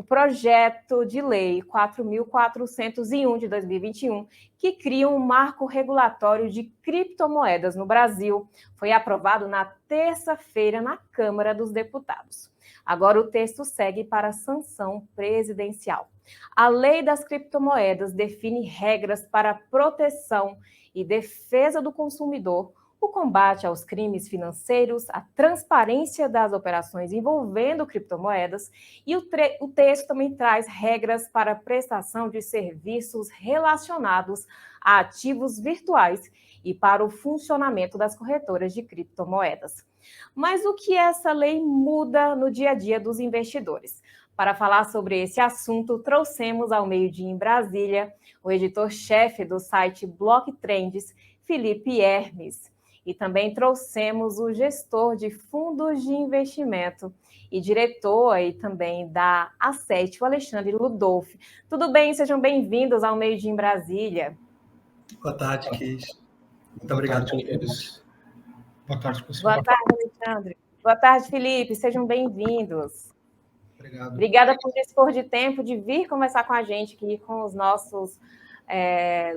projeto de lei 4.401 de 2021, que cria um marco regulatório de criptomoedas no Brasil, foi aprovado na terça-feira na Câmara dos Deputados. Agora o texto segue para a sanção presidencial. A Lei das Criptomoedas define regras para a proteção e defesa do consumidor, o combate aos crimes financeiros, a transparência das operações envolvendo criptomoedas e o texto também traz regras para a prestação de serviços relacionados a ativos virtuais e para o funcionamento das corretoras de criptomoedas. Mas o que essa lei muda no dia a dia dos investidores? Para falar sobre esse assunto, trouxemos ao meio-dia em Brasília o editor-chefe do site Block Trends, Felipe Hermes. E também trouxemos o gestor de fundos de investimento e diretor aí também da A7, o Alexandre Ludolfi. Tudo bem? Sejam bem-vindos ao meio-dia em Brasília. Boa tarde, Cris. Muito obrigado pelo convite. Boa tarde, pessoal. Boa tarde, Alexandre. Boa tarde, Felipe. Sejam bem-vindos. Obrigado. Obrigada por dispor de tempo de vir conversar com a gente aqui, com os nossos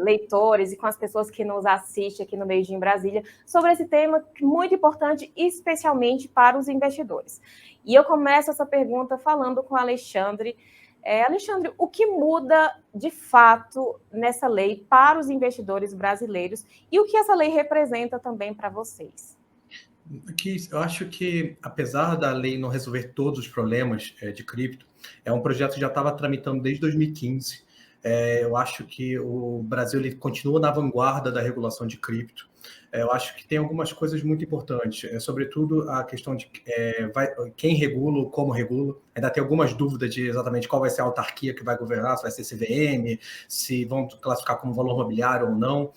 leitores e com as pessoas que nos assistem aqui no Meio-Dia em Brasília, sobre esse tema muito importante, especialmente para os investidores. E eu começo essa pergunta falando com o Alexandre. Alexandre, o que muda de fato nessa lei para os investidores brasileiros e o que essa lei representa também para vocês? Eu acho que, apesar da lei não resolver todos os problemas de cripto, é um projeto que já estava tramitando desde 2015. Eu acho que o Brasil ele continua na vanguarda da regulação de cripto. Eu acho que tem algumas coisas muito importantes, sobretudo a questão de quem regula, como regula. Ainda tem algumas dúvidas de exatamente qual vai ser a autarquia que vai governar, se vai ser CVM, se vão classificar como valor mobiliário ou não.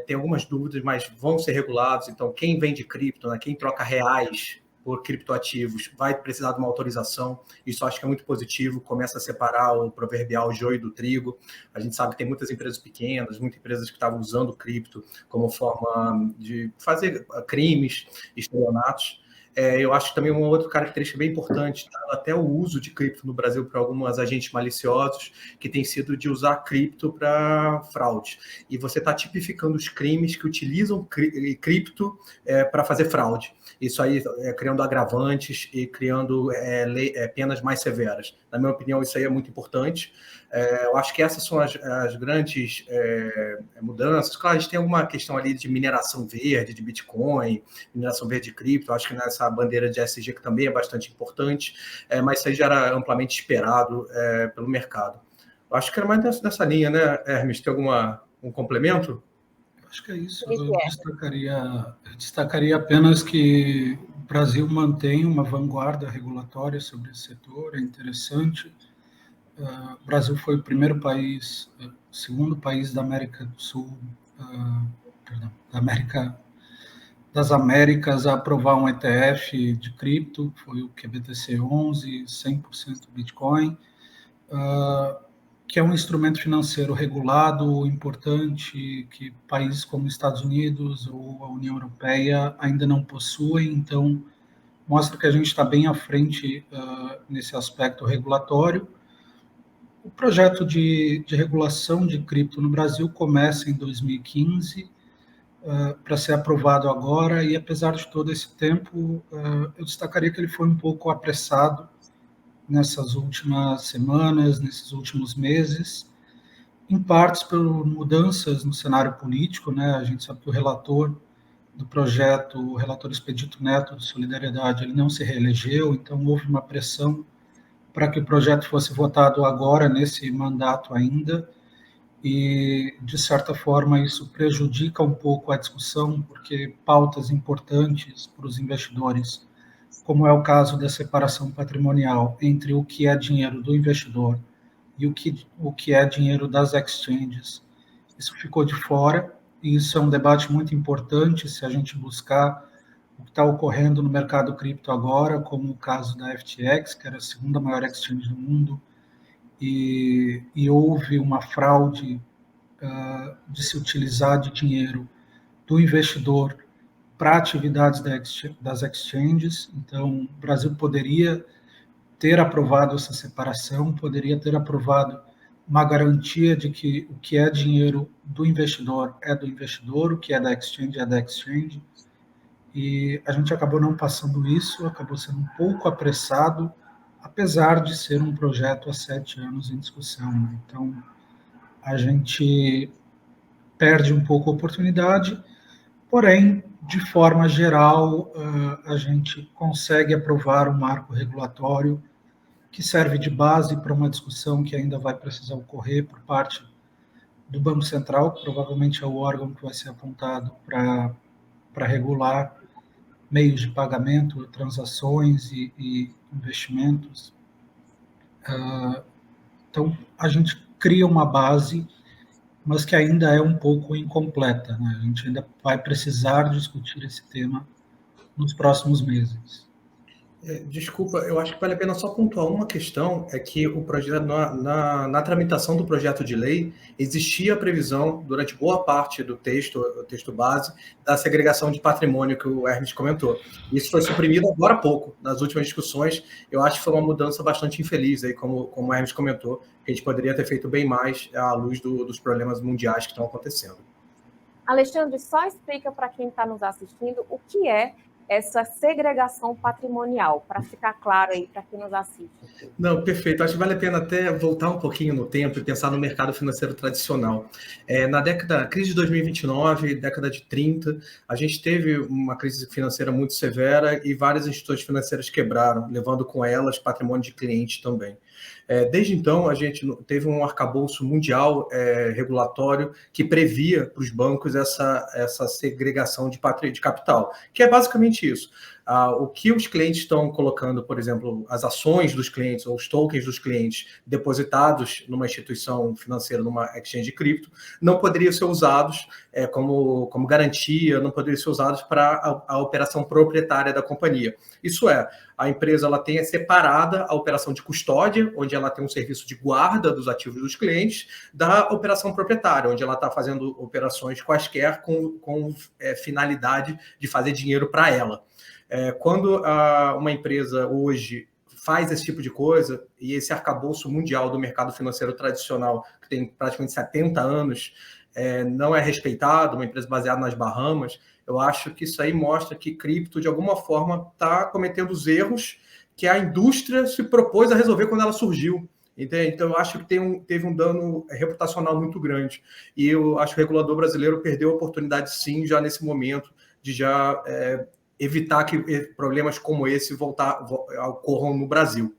Tem algumas dúvidas, mas vão ser regulados. Então, quem vende cripto, né, quem troca reais por criptoativos, vai precisar de uma autorização. Isso acho que é muito positivo, começa a separar o proverbial joio do trigo. A gente sabe que tem muitas empresas pequenas, muitas empresas que estavam usando cripto como forma de fazer crimes, estelionatos. Eu acho que também uma outra característica bem importante, tá? Até o uso de cripto no Brasil por alguns agentes maliciosos, que tem sido de usar cripto para fraude. E você está tipificando os crimes que utilizam cripto para fazer fraude. Isso aí criando agravantes e criando penas mais severas. Na minha opinião, isso aí é muito importante. Eu acho que essas são as grandes mudanças. Claro, a gente tem alguma questão ali de mineração verde, de Bitcoin, mineração verde de cripto. Eu acho que nessa bandeira de ESG que também é bastante importante, mas isso aí já era amplamente esperado pelo mercado. Eu acho que era mais nessa linha, né, Hermes? Tem um complemento? Acho que é isso. Eu destacaria apenas que o Brasil mantém uma vanguarda regulatória sobre esse setor, é interessante. O Brasil foi o primeiro país, o segundo país da América do Sul, das Américas a aprovar um ETF de cripto, foi o QBTC11, 100% Bitcoin, que é um instrumento financeiro regulado, importante, que países como Estados Unidos ou a União Europeia ainda não possuem, então mostra que a gente está bem à frente nesse aspecto regulatório. O projeto de regulação de cripto no Brasil começa em 2015, para ser aprovado agora, e apesar de todo esse tempo, eu destacaria que ele foi um pouco apressado nessas últimas semanas, nesses últimos meses, em partes por mudanças no cenário político, né? A gente sabe que o relator do projeto, o relator Expedito Neto, de Solidariedade, ele não se reelegeu, então houve uma pressão para que o projeto fosse votado agora, nesse mandato ainda, e, de certa forma, isso prejudica um pouco a discussão, porque pautas importantes para os investidores, como é o caso da separação patrimonial entre o que é dinheiro do investidor e o que é dinheiro das exchanges, isso ficou de fora, e isso é um debate muito importante se a gente buscar o que está ocorrendo no mercado cripto agora, como o caso da FTX, que era a segunda maior exchange do mundo, e houve uma fraude de se utilizar de dinheiro do investidor para atividades das exchanges. Então, o Brasil poderia ter aprovado essa separação, poderia ter aprovado uma garantia de que o que é dinheiro do investidor é do investidor, o que é da exchange é da exchange, e a gente acabou não passando isso, acabou sendo um pouco apressado, apesar de ser um projeto há 7 anos em discussão. Então, a gente perde um pouco a oportunidade, porém, de forma geral, a gente consegue aprovar um marco regulatório que serve de base para uma discussão que ainda vai precisar ocorrer por parte do Banco Central, que provavelmente é o órgão que vai ser apontado para regular meios de pagamento, transações e investimentos. Então, a gente cria uma base, mas que ainda é um pouco incompleta, né? A gente ainda vai precisar discutir esse tema nos próximos meses. Desculpa, eu acho que vale a pena só pontuar uma questão, é que o projeto, na tramitação do projeto de lei, existia a previsão, durante boa parte do texto, o texto base, da segregação de patrimônio que o Hermes comentou. Isso foi suprimido agora há pouco, nas últimas discussões. Eu acho que foi uma mudança bastante infeliz, aí, como o Hermes comentou, que a gente poderia ter feito bem mais à luz dos problemas mundiais que estão acontecendo. Alexandre, só explica para quem está nos assistindo o que é essa segregação patrimonial, para ficar claro aí para quem nos assiste. Não, perfeito. Acho que vale a pena até voltar um pouquinho no tempo e pensar no mercado financeiro tradicional. Na crise de 2029, década de 30, a gente teve uma crise financeira muito severa e várias instituições financeiras quebraram, levando com elas patrimônio de clientes também. Desde então, a gente teve um arcabouço mundial regulatório que previa para os bancos essa segregação de capital, que é basicamente isso. O que os clientes estão colocando, por exemplo, as ações dos clientes ou os tokens dos clientes depositados numa instituição financeira, numa exchange de cripto, não poderiam ser usados como garantia, não poderiam ser usados para a operação proprietária da companhia. Isso é, a empresa ela tem separada a operação de custódia, onde ela tem um serviço de guarda dos ativos dos clientes, da operação proprietária, onde ela está fazendo operações quaisquer com finalidade de fazer dinheiro para ela. Quando uma empresa hoje faz esse tipo de coisa, e esse arcabouço mundial do mercado financeiro tradicional, que tem praticamente 70 anos, não é respeitado, uma empresa baseada nas Bahamas, eu acho que isso aí mostra que cripto, de alguma forma, está cometendo os erros que a indústria se propôs a resolver quando ela surgiu. Entende? Então, eu acho que teve um dano reputacional muito grande. E eu acho que o regulador brasileiro perdeu a oportunidade, sim, já nesse momento, de já evitar que problemas como esse ocorram no Brasil.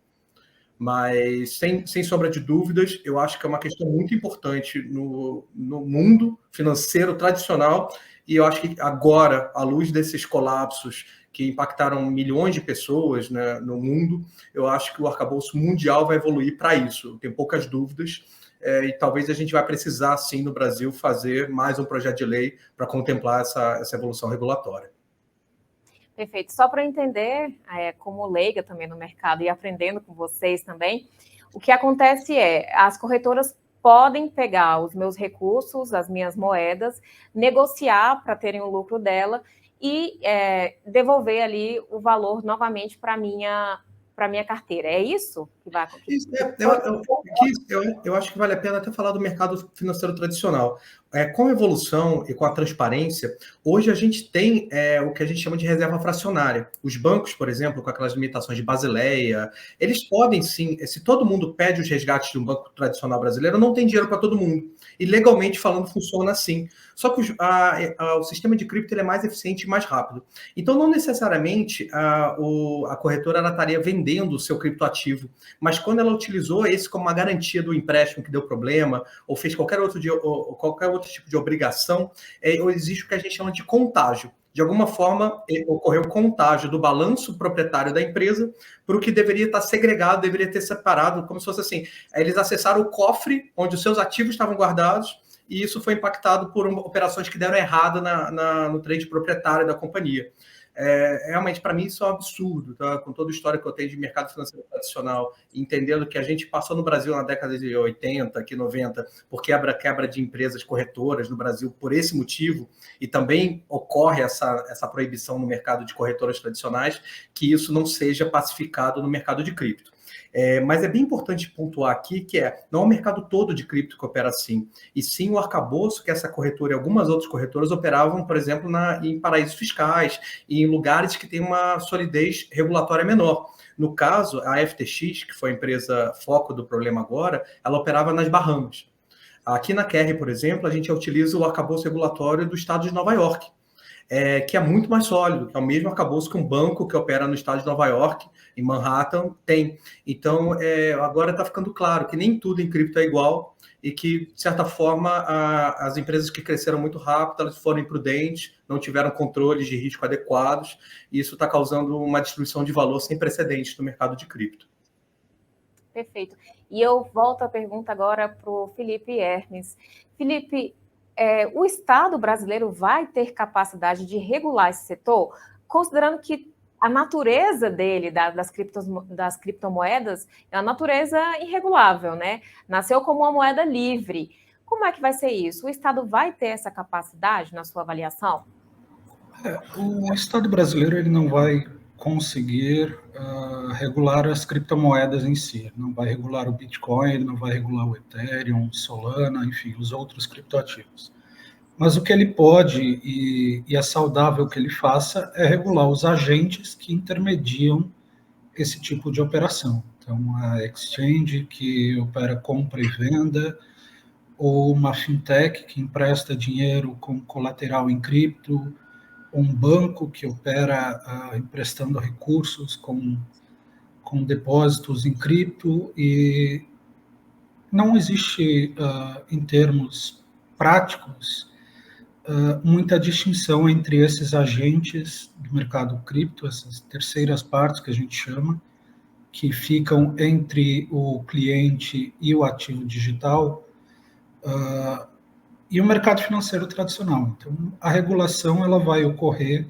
Mas, sem sombra de dúvidas, eu acho que é uma questão muito importante no mundo financeiro tradicional, e eu acho que agora, à luz desses colapsos que impactaram milhões de pessoas, né, no mundo, eu acho que o arcabouço mundial vai evoluir para isso. Eu tenho poucas dúvidas, e talvez a gente vai precisar, sim, no Brasil, fazer mais um projeto de lei para contemplar essa evolução regulatória. Perfeito. Só para eu entender, como leiga também no mercado e aprendendo com vocês também, o que acontece as corretoras podem pegar os meus recursos, as minhas moedas, negociar para terem o lucro dela e devolver ali o valor novamente para a minha carteira. É isso que vai acontecer? Eu acho que vale a pena até falar do mercado financeiro tradicional. Com a evolução e com a transparência, hoje a gente tem o que a gente chama de reserva fracionária. Os bancos, por exemplo, com aquelas limitações de Basileia, eles podem sim, se todo mundo pede os resgates de um banco tradicional brasileiro, não tem dinheiro para todo mundo. E legalmente falando, funciona assim. Só que o sistema de cripto ele é mais eficiente e mais rápido. Então, não necessariamente a corretora ela estaria vendendo o seu criptoativo, mas quando ela utilizou esse como uma garantia do empréstimo que deu problema, ou fez qualquer outro tipo de obrigação, existe o que a gente chama de contágio. De alguma forma, ocorreu contágio do balanço proprietário da empresa para o que deveria estar segregado, deveria ter separado, como se fosse assim. Eles acessaram o cofre onde os seus ativos estavam guardados e isso foi impactado por operações que deram errado no trade proprietário da companhia. Realmente, para mim, isso é um absurdo, tá? Com toda a história que eu tenho de mercado financeiro tradicional, entendendo que a gente passou no Brasil na década de 80, aqui 90, por quebra de empresas corretoras no Brasil por esse motivo, e também ocorre essa proibição no mercado de corretoras tradicionais, que isso não seja pacificado no mercado de cripto. Mas é bem importante pontuar aqui que não é o mercado todo de cripto que opera assim, e sim o arcabouço que essa corretora e algumas outras corretoras operavam, por exemplo, em paraísos fiscais e em lugares que têm uma solidez regulatória menor. No caso, a FTX, que foi a empresa foco do problema agora, ela operava nas Bahamas. Aqui na QR, por exemplo, a gente utiliza o arcabouço regulatório do estado de Nova York, que é muito mais sólido, que é o mesmo arcabouço que um banco que opera no estado de Nova York, em Manhattan, tem. Então, agora está ficando claro que nem tudo em cripto é igual e que, de certa forma, as empresas que cresceram muito rápido, elas foram imprudentes, não tiveram controles de risco adequados, e isso está causando uma destruição de valor sem precedentes no mercado de cripto. Perfeito. E eu volto a pergunta agora para o Felipe Hermes. Felipe, o Estado brasileiro vai ter capacidade de regular esse setor, considerando que a natureza dele, das criptomoedas, é uma natureza irregulável, né? Nasceu como uma moeda livre. Como é que vai ser isso? O Estado vai ter essa capacidade na sua avaliação? O Estado brasileiro ele não vai conseguir regular as criptomoedas em si. Ele não vai regular o Bitcoin, ele não vai regular o Ethereum, Solana, enfim, os outros criptoativos. Mas o que ele pode, e é saudável que ele faça, é regular os agentes que intermediam esse tipo de operação. Então, a exchange que opera compra e venda, ou uma fintech que empresta dinheiro com colateral em cripto, um banco que opera emprestando recursos com depósitos em cripto, e não existe, em termos práticos, muita distinção entre esses agentes do mercado cripto, essas terceiras partes que a gente chama, que ficam entre o cliente e o ativo digital, e o mercado financeiro tradicional. Então, a regulação ela vai ocorrer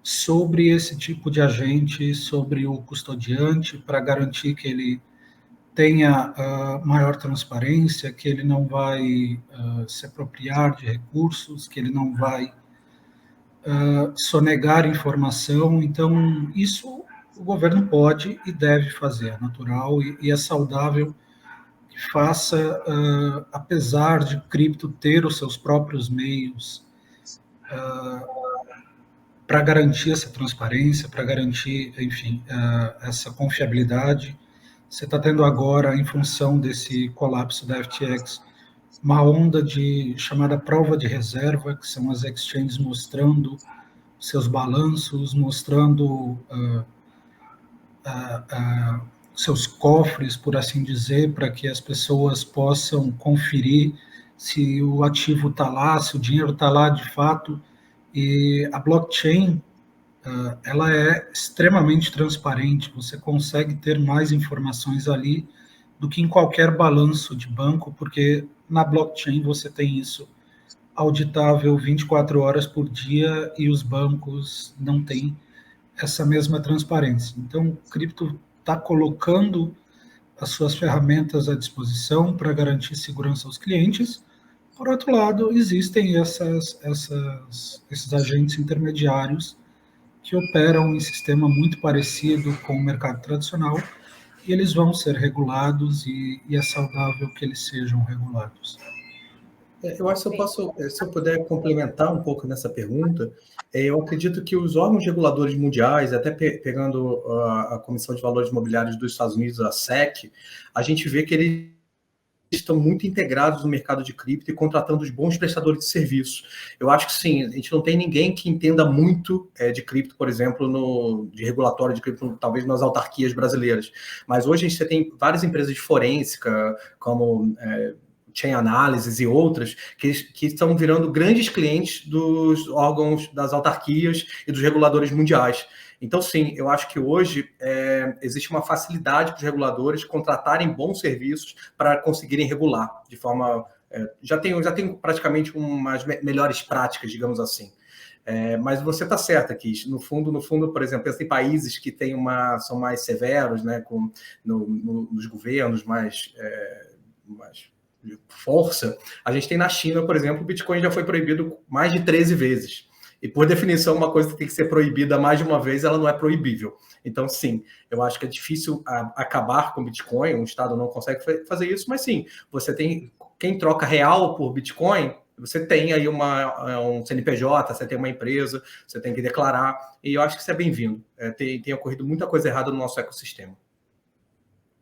sobre esse tipo de agente, sobre o custodiante, para garantir que ele tenha maior transparência, que ele não vai se apropriar de recursos, que ele não vai sonegar informação. Então, isso o governo pode e deve fazer, é natural e é saudável que faça, apesar de cripto ter os seus próprios meios para garantir essa transparência, para garantir, enfim, essa confiabilidade. Você está tendo agora, em função desse colapso da FTX, uma onda chamada prova de reserva, que são as exchanges mostrando seus balanços, mostrando seus cofres, por assim dizer, para que as pessoas possam conferir se o ativo está lá, se o dinheiro está lá de fato. E a blockchain, ela é extremamente transparente, você consegue ter mais informações ali do que em qualquer balanço de banco, porque na blockchain você tem isso auditável 24 horas por dia e os bancos não têm essa mesma transparência. Então, o cripto está colocando as suas ferramentas à disposição para garantir segurança aos clientes. Por outro lado, existem esses agentes intermediários que operam em sistema muito parecido com o mercado tradicional, e eles vão ser regulados e é saudável que eles sejam regulados. Eu acho que se eu puder complementar um pouco nessa pergunta, eu acredito que os órgãos reguladores mundiais, até pegando a Comissão de Valores Imobiliários dos Estados Unidos, a SEC, a gente vê que eles estão muito integrados no mercado de cripto e contratando os bons prestadores de serviços. Eu acho que sim, a gente não tem ninguém que entenda muito de cripto, por exemplo, de regulatório de cripto, talvez nas autarquias brasileiras. Mas hoje você tem várias empresas de forênsica, como Chain Analysis e outras, que estão virando grandes clientes dos órgãos das autarquias e dos reguladores mundiais. Então, sim, eu acho que hoje existe uma facilidade para os reguladores contratarem bons serviços para conseguirem regular de forma... já tem praticamente umas melhores práticas, digamos assim. Mas você está certo aqui. No fundo, por exemplo, tem países que são mais severos, né, nos governos, mais força. A gente tem na China, por exemplo, o Bitcoin já foi proibido mais de 13 vezes. E, por definição, uma coisa que tem que ser proibida mais de uma vez, ela não é proibível. Então, sim, eu acho que é difícil acabar com o Bitcoin, um Estado não consegue fazer isso, mas sim, você tem quem troca real por Bitcoin, você tem aí um CNPJ, você tem uma empresa, você tem que declarar, e eu acho que isso é bem-vindo. Tem ocorrido muita coisa errada no nosso ecossistema.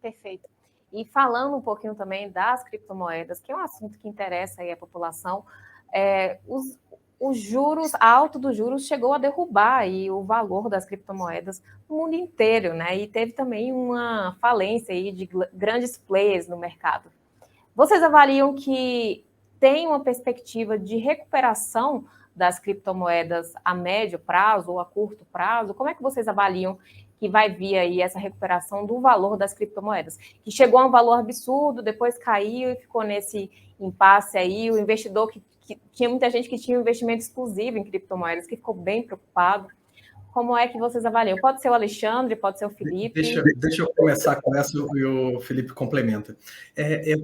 Perfeito. E falando um pouquinho também das criptomoedas, que é um assunto que interessa aí a população, os juros, alto dos juros chegou a derrubar aí o valor das criptomoedas no mundo inteiro, né? E teve também uma falência aí de grandes players no mercado. Vocês avaliam que tem uma perspectiva de recuperação das criptomoedas a médio prazo ou a curto prazo? Como é que vocês avaliam que vai vir aí essa recuperação do valor das criptomoedas? Que chegou a um valor absurdo, depois caiu e ficou nesse impasse aí, o investidor que tinha muita gente que tinha um investimento exclusivo em criptomoedas, que ficou bem preocupado. Como é que vocês avaliam? Pode ser o Alexandre, pode ser o Felipe. Deixa eu começar com essa e o Felipe complementa.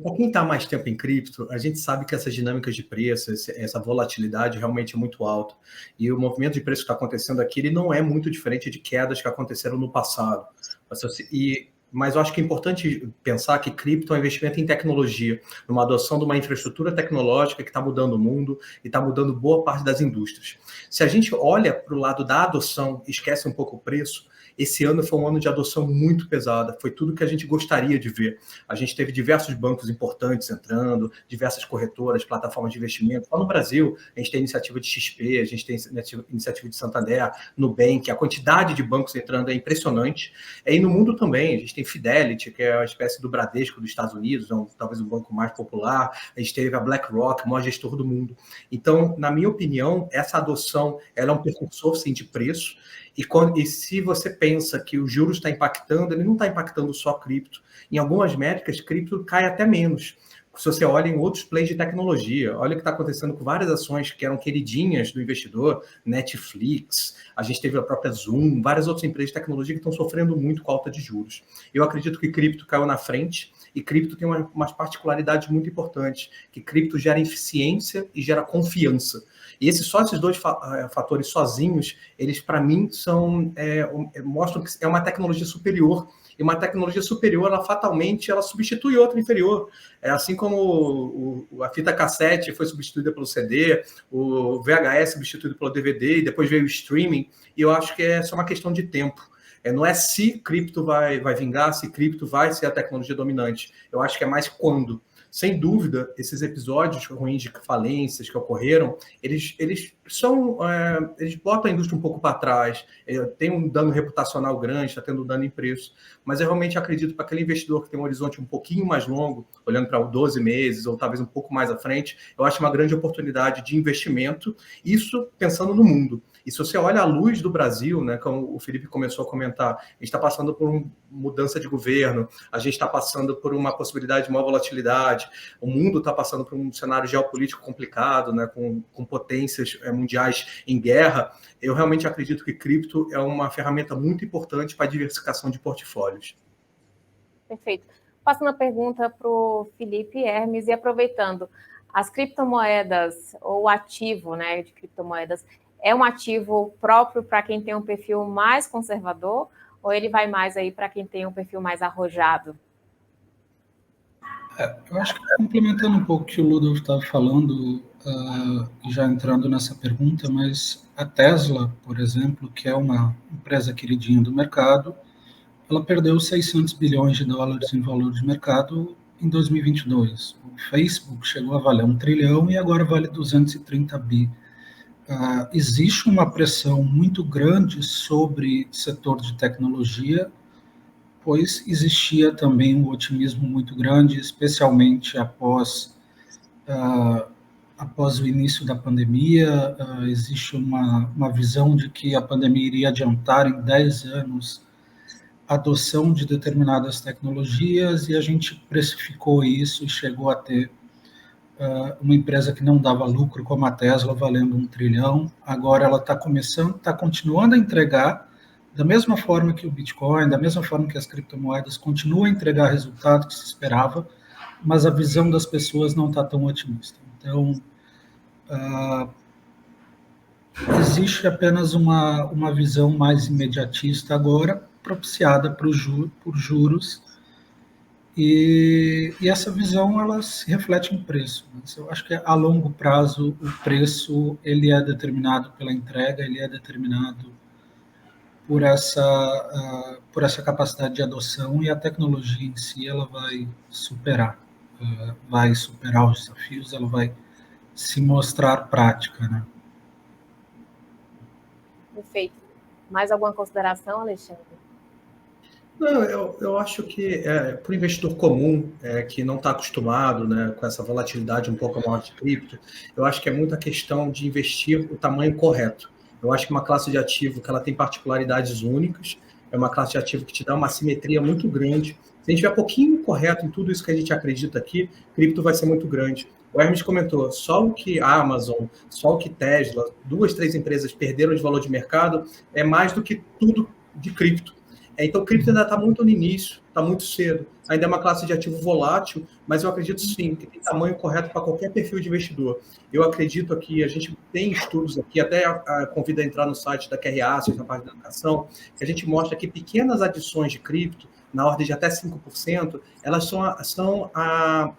Para quem está mais tempo em cripto, a gente sabe que essas dinâmicas de preço, essa volatilidade realmente é muito alta. E o movimento de preço que está acontecendo aqui, ele não é muito diferente de quedas que aconteceram no passado. Mas eu acho que é importante pensar que cripto é um investimento em tecnologia, numa adoção de uma infraestrutura tecnológica que está mudando o mundo e está mudando boa parte das indústrias. Se a gente olha para o lado da adoção e esquece um pouco o preço, esse ano foi um ano de adoção muito pesada, foi tudo que a gente gostaria de ver. A gente teve diversos bancos importantes entrando, diversas corretoras, plataformas de investimento. Lá no Brasil, a gente tem a iniciativa de XP, a gente tem a iniciativa de Santander, Nubank, a quantidade de bancos entrando é impressionante. E no mundo também, a gente tem Fidelity, que é uma espécie do Bradesco dos Estados Unidos, talvez o banco mais popular. A gente teve a BlackRock, o maior gestor do mundo. Então, na minha opinião, essa adoção ela é um precursor, sim, de preço. E se você pensa que o juros está impactando, ele não está impactando só cripto. Em algumas métricas, cripto cai até menos. Se você olha em outros players de tecnologia, olha o que está acontecendo com várias ações que eram queridinhas do investidor, Netflix, a gente teve a própria Zoom, várias outras empresas de tecnologia que estão sofrendo muito com a alta de juros. Eu acredito que cripto caiu na frente, e cripto tem umas particularidades muito importantes, que cripto gera eficiência e gera confiança. E esses dois fatores sozinhos, eles, para mim, mostram que é uma tecnologia superior. E uma tecnologia superior, ela fatalmente substitui outra inferior. Assim como a fita cassete foi substituída pelo CD, o VHS substituído pelo DVD, e depois veio o streaming. E eu acho que é só uma questão de tempo. Não é se cripto vai vingar, se cripto vai ser a tecnologia dominante. Eu acho que é mais quando. Sem dúvida, esses episódios ruins de falências que ocorreram, eles botam a indústria um pouco para trás, tem um dano reputacional grande, está tendo dano em preço, mas eu realmente acredito para aquele investidor que tem um horizonte um pouquinho mais longo, olhando para 12 meses ou talvez um pouco mais à frente, eu acho uma grande oportunidade de investimento, isso pensando no mundo. E se você olha a luz do Brasil, né, como o Felipe começou a comentar, a gente está passando por uma mudança de governo, a gente está passando por uma possibilidade de maior volatilidade, o mundo está passando por um cenário geopolítico complicado, né, com potências mundiais em guerra. Eu realmente acredito que cripto é uma ferramenta muito importante para a diversificação de portfólios. Perfeito. Passando a pergunta para o Felipe Hermes e aproveitando, as criptomoedas ou o ativo, né, de criptomoedas, é um ativo próprio para quem tem um perfil mais conservador ou ele vai mais aí para quem tem um perfil mais arrojado? Eu acho que complementando um pouco o que o Ludolf estava falando, já entrando nessa pergunta, mas a Tesla, por exemplo, que é uma empresa queridinha do mercado, ela perdeu 600 bilhões de dólares em valor de mercado em 2022. O Facebook chegou a valer 1 trilhão e agora vale 230 bi. Existe uma pressão muito grande sobre o setor de tecnologia, pois existia também um otimismo muito grande, especialmente após o início da pandemia. Existe uma visão de que a pandemia iria adiantar em 10 anos a adoção de determinadas tecnologias, e a gente precificou isso e chegou a ter uma empresa que não dava lucro como a Tesla, valendo 1 trilhão. Agora ela está continuando a entregar, da mesma forma que o Bitcoin, da mesma forma que as criptomoedas, continua a entregar resultado que se esperava, mas a visão das pessoas não está tão otimista. Então, existe apenas uma visão mais imediatista agora, propiciada por juros, e essa visão ela se reflete em preço. Mas eu acho que a longo prazo o preço ele é determinado pela entrega, ele é determinado por essa capacidade de adoção, e a tecnologia em si ela vai superar os desafios, ela vai se mostrar prática, né? Perfeito. Mais alguma consideração, Alexandre? Não, eu acho que para o investidor comum, que não está acostumado, né, com essa volatilidade um pouco maior de cripto, eu acho que é muito a questão de investir o tamanho correto. Eu acho que uma classe de ativo que ela tem particularidades únicas, é uma classe de ativo que te dá uma simetria muito grande. Se a gente tiver pouquinho correto em tudo isso que a gente acredita aqui, cripto vai ser muito grande. O Hermes comentou, só o que a Amazon, só o que Tesla, 2, 3 empresas perderam de valor de mercado, é mais do que tudo de cripto. Então, o cripto ainda está muito no início, está muito cedo. Ainda é uma classe de ativo volátil, mas eu acredito sim que tem tamanho correto para qualquer perfil de investidor. Eu acredito que a gente tem estudos aqui, até convido a entrar no site da QR Assets, na parte da educação, que a gente mostra que pequenas adições de cripto, na ordem de até 5%, elas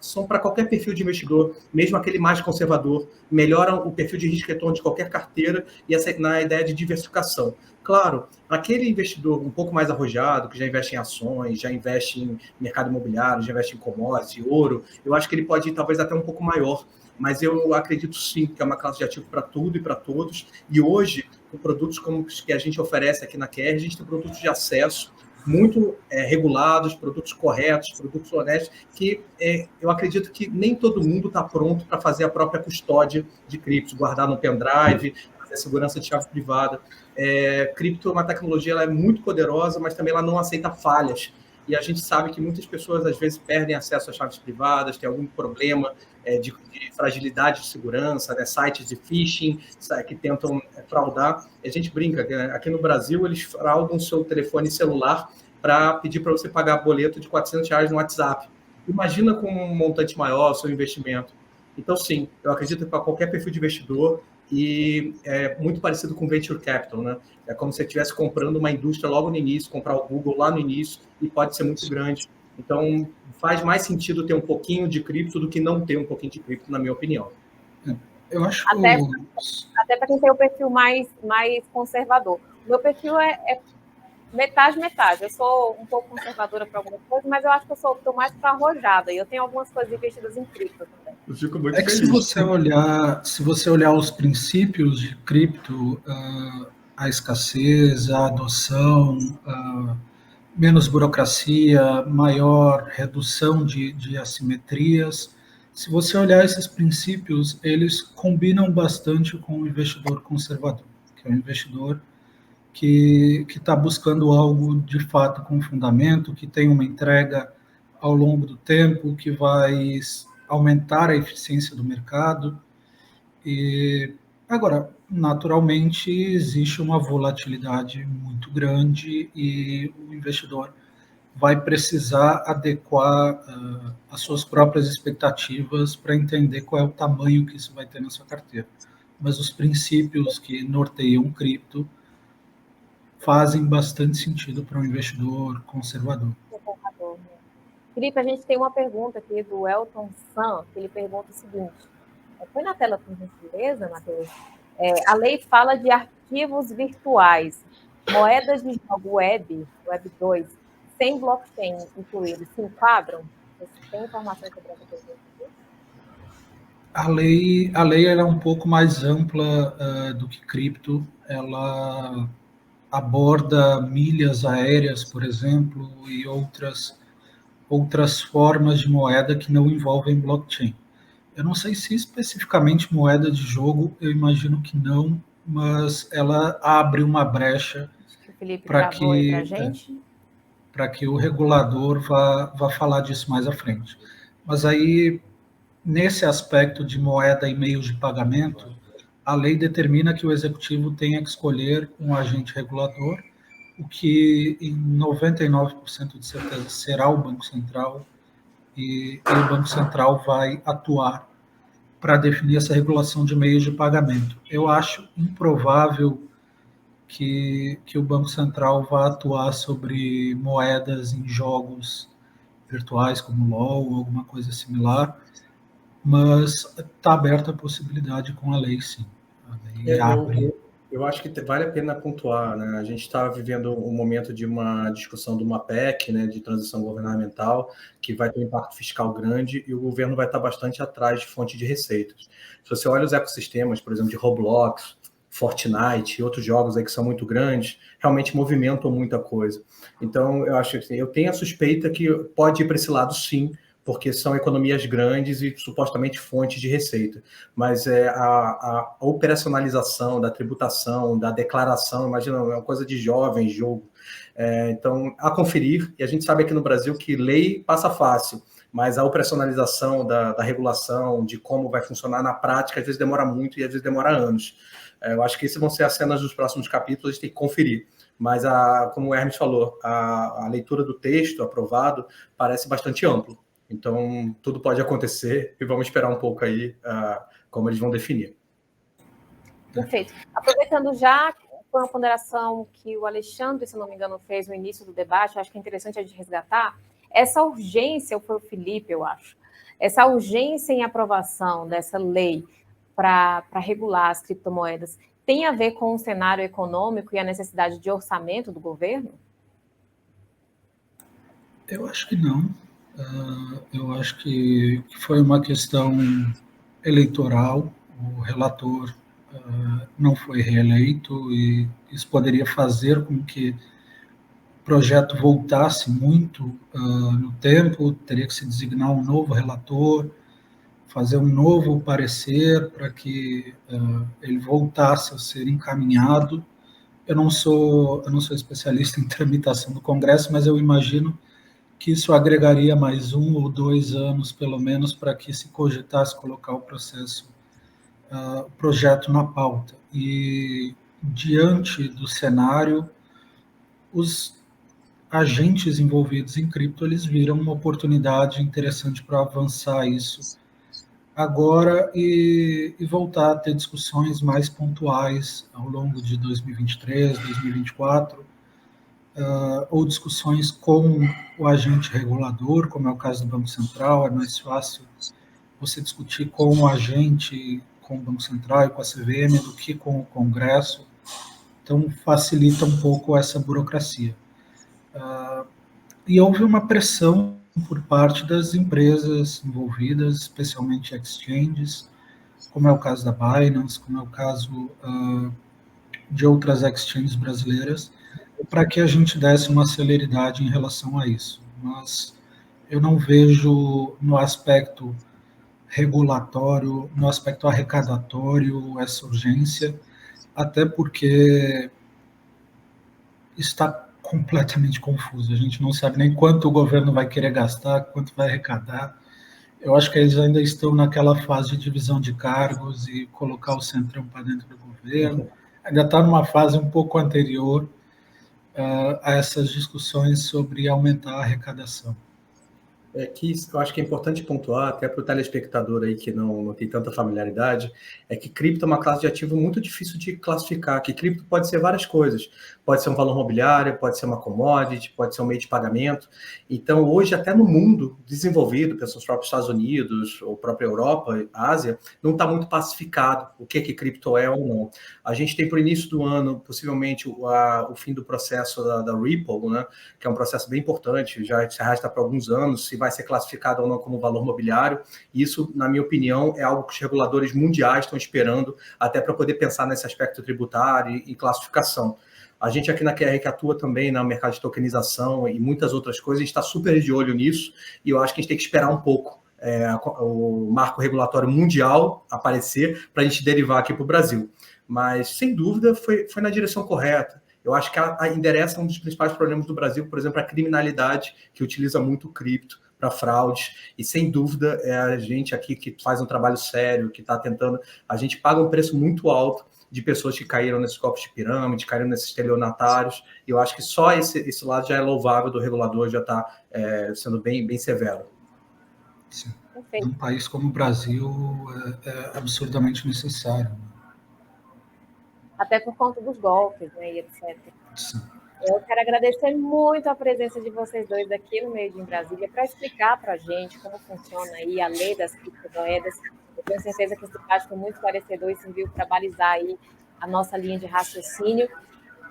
são para qualquer perfil de investidor, mesmo aquele mais conservador, melhoram o perfil de risco retorno de qualquer carteira e na ideia de diversificação. Claro, aquele investidor um pouco mais arrojado, que já investe em ações, já investe em mercado imobiliário, já investe em commodities, ouro, eu acho que ele pode ir talvez até um pouco maior, mas eu acredito sim que é uma classe de ativo para tudo e para todos, e hoje, com produtos como os que a gente oferece aqui na QR, a gente tem produtos de acesso muito regulados, produtos corretos, produtos honestos, que eu acredito que nem todo mundo está pronto para fazer a própria custódia de criptos, guardar no pendrive, fazer segurança de chave privada. Cripto é uma tecnologia, ela é muito poderosa, mas também ela não aceita falhas. E a gente sabe que muitas pessoas, às vezes, perdem acesso às chaves privadas, tem algum problema de fragilidade de segurança, né? Sites de phishing que tentam fraudar. A gente brinca, aqui no Brasil, eles fraudam o seu telefone celular para pedir para você pagar boleto de R$400 no WhatsApp. Imagina com um montante maior o seu investimento. Então, sim, eu acredito que para qualquer perfil de investidor, e é muito parecido com Venture Capital, né? É como se você estivesse comprando uma indústria logo no início, comprar o Google lá no início, e pode ser muito grande. Então, faz mais sentido ter um pouquinho de cripto do que não ter um pouquinho de cripto, na minha opinião. Eu acho até para quem tem o perfil mais conservador. O meu perfil é metade. Eu sou um pouco conservadora para algumas coisas, mas eu acho que eu estou mais para arrojada. E eu tenho algumas coisas investidas em cripto também. Eu fico muito feliz. Se você olhar os princípios de cripto, a escassez, a adoção, menos burocracia, maior redução de assimetrias. Se você olhar esses princípios, eles combinam bastante com o investidor conservador, que é um investidor que está buscando algo de fato com fundamento, que tem uma entrega ao longo do tempo, que vai aumentar a eficiência do mercado. E agora, naturalmente, existe uma volatilidade muito grande e o investidor vai precisar adequar as suas próprias expectativas para entender qual é o tamanho que isso vai ter na sua carteira. Mas os princípios que norteiam cripto fazem bastante sentido para um investidor conservador. Felipe, a gente tem uma pergunta aqui do Elton San, que ele pergunta o seguinte, foi na tela por gentileza, Matheus? A lei fala de arquivos virtuais, moedas de jogo Web 2, sem blockchain incluídos, se enquadram? Você tem informação sobre essa pergunta? A lei ela é um pouco mais ampla do que cripto. Ela aborda milhas aéreas, por exemplo, e outras formas de moeda que não envolvem blockchain. Eu não sei se especificamente moeda de jogo, eu imagino que não, mas ela abre uma brecha para que o regulador vá falar disso mais à frente. Mas aí, nesse aspecto de moeda e meios de pagamento, a lei determina que o executivo tenha que escolher um agente regulador, o que em 99% de certeza será o Banco Central, e o Banco Central vai atuar para definir essa regulação de meios de pagamento. Eu acho improvável que o Banco Central vá atuar sobre moedas em jogos virtuais como LOL ou alguma coisa similar, mas está aberta a possibilidade com a lei, sim. A lei abre. Eu acho que vale a pena pontuar, né? A gente está vivendo um momento de uma discussão de uma PEC, né, de transição governamental, que vai ter um impacto fiscal grande e o governo vai estar bastante atrás de fonte de receitas. Se você olha os ecossistemas, por exemplo, de Roblox, Fortnite e outros jogos aí que são muito grandes, realmente movimentam muita coisa. Então, eu acho que eu tenho a suspeita que pode ir para esse lado, sim, porque são economias grandes e supostamente fontes de receita. Mas a operacionalização da tributação, da declaração, imagina, é uma coisa de jovem, jogo. Então, a conferir, e a gente sabe aqui no Brasil que lei passa fácil, mas a operacionalização da regulação, de como vai funcionar na prática, às vezes demora muito e às vezes demora anos. Eu acho que essas vão ser as cenas dos próximos capítulos, a gente tem que conferir. Mas, como o Hermes falou, a leitura do texto aprovado parece bastante amplo. Então, tudo pode acontecer e vamos esperar um pouco aí como eles vão definir. Perfeito. Aproveitando já, foi uma ponderação que o Alexandre, se não me engano, fez no início do debate, eu acho que é interessante a gente resgatar, essa urgência, ou foi o Felipe, eu acho, essa urgência em aprovação dessa lei para regular as criptomoedas tem a ver com o cenário econômico e a necessidade de orçamento do governo? Eu acho que não. Eu acho que foi uma questão eleitoral. O relator não foi reeleito e isso poderia fazer com que o projeto voltasse muito no tempo. Teria que se designar um novo relator, fazer um novo parecer para que ele voltasse a ser encaminhado. Eu não sou especialista em tramitação do Congresso, mas eu imagino que isso agregaria mais 1 ou 2 anos, pelo menos, para que se cogitasse colocar o projeto na pauta. E, diante do cenário, os agentes envolvidos em cripto, eles viram uma oportunidade interessante para avançar isso agora e voltar a ter discussões mais pontuais ao longo de 2023, 2024, ou discussões com o agente regulador, como é o caso do Banco Central. É mais fácil você discutir com o agente, com o Banco Central e com a CVM, do que com o Congresso. Então, facilita um pouco essa burocracia. E houve uma pressão por parte das empresas envolvidas, especialmente exchanges, como é o caso da Binance, como é o caso de outras exchanges brasileiras, para que a gente desse uma celeridade em relação a isso. Mas eu não vejo no aspecto regulatório, no aspecto arrecadatório, essa urgência, até porque está completamente confuso. A gente não sabe nem quanto o governo vai querer gastar, quanto vai arrecadar. Eu acho que eles ainda estão naquela fase de divisão de cargos e colocar o Centrão para dentro do governo. Ainda está numa fase um pouco anterior a essas discussões sobre aumentar a arrecadação. Que eu acho que é importante pontuar, até para o telespectador aí que não tem tanta familiaridade, é que cripto é uma classe de ativo muito difícil de classificar, que cripto pode ser várias coisas. Pode ser um valor mobiliário, pode ser uma commodity, pode ser um meio de pagamento. Então, hoje, até no mundo desenvolvido, pelos próprios Estados Unidos, ou própria Europa, Ásia, não está muito pacificado o que cripto é ou não. A gente tem, para o início do ano, possivelmente, o fim do processo da Ripple, né, que é um processo bem importante, já se arrasta para alguns anos, se vai ser classificado ou não como valor mobiliário. Isso, na minha opinião, é algo que os reguladores mundiais estão esperando, até para poder pensar nesse aspecto tributário e classificação. A gente aqui na QR, que atua também no mercado de tokenização e muitas outras coisas, a gente está super de olho nisso, e eu acho que a gente tem que esperar um pouco o marco regulatório mundial aparecer para a gente derivar aqui para o Brasil. Mas, sem dúvida, foi na direção correta. Eu acho que ela endereça um dos principais problemas do Brasil, por exemplo, a criminalidade, que utiliza muito o cripto para fraudes, e sem dúvida é a gente aqui que faz um trabalho sério, que está tentando, a gente paga um preço muito alto de pessoas que caíram nesses copos de pirâmide, caíram nesses estelionatários, e eu acho que só esse lado já é louvável do regulador, já está sendo bem severo. Sim. Perfeito. Um país como o Brasil é absurdamente necessário. Até por conta dos golpes, né, e etc. Sim. Eu quero agradecer muito a presença de vocês dois aqui no Meio Dia em Brasília para explicar para a gente como funciona aí a lei das criptomoedas. Eu tenho certeza que esse debate foi muito esclarecedor e serviu para balizar aí a nossa linha de raciocínio.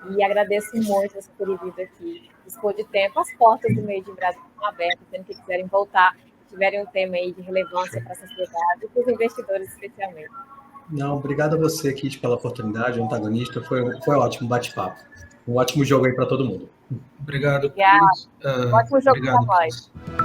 E agradeço muito vocês terem vindo aqui. Dispor de tempo, as portas do Meio Dia em Brasília estão abertas, sempre que quiserem voltar, tiverem um tema aí de relevância para a sociedade e para os investidores especialmente. Não, obrigado a você, Kit, pela oportunidade, antagonista. Foi ótimo bate-papo. Um ótimo jogo aí para todo mundo. Obrigado, Obrigada. Cris. Ótimo jogo para Obrigado, nós. Cris.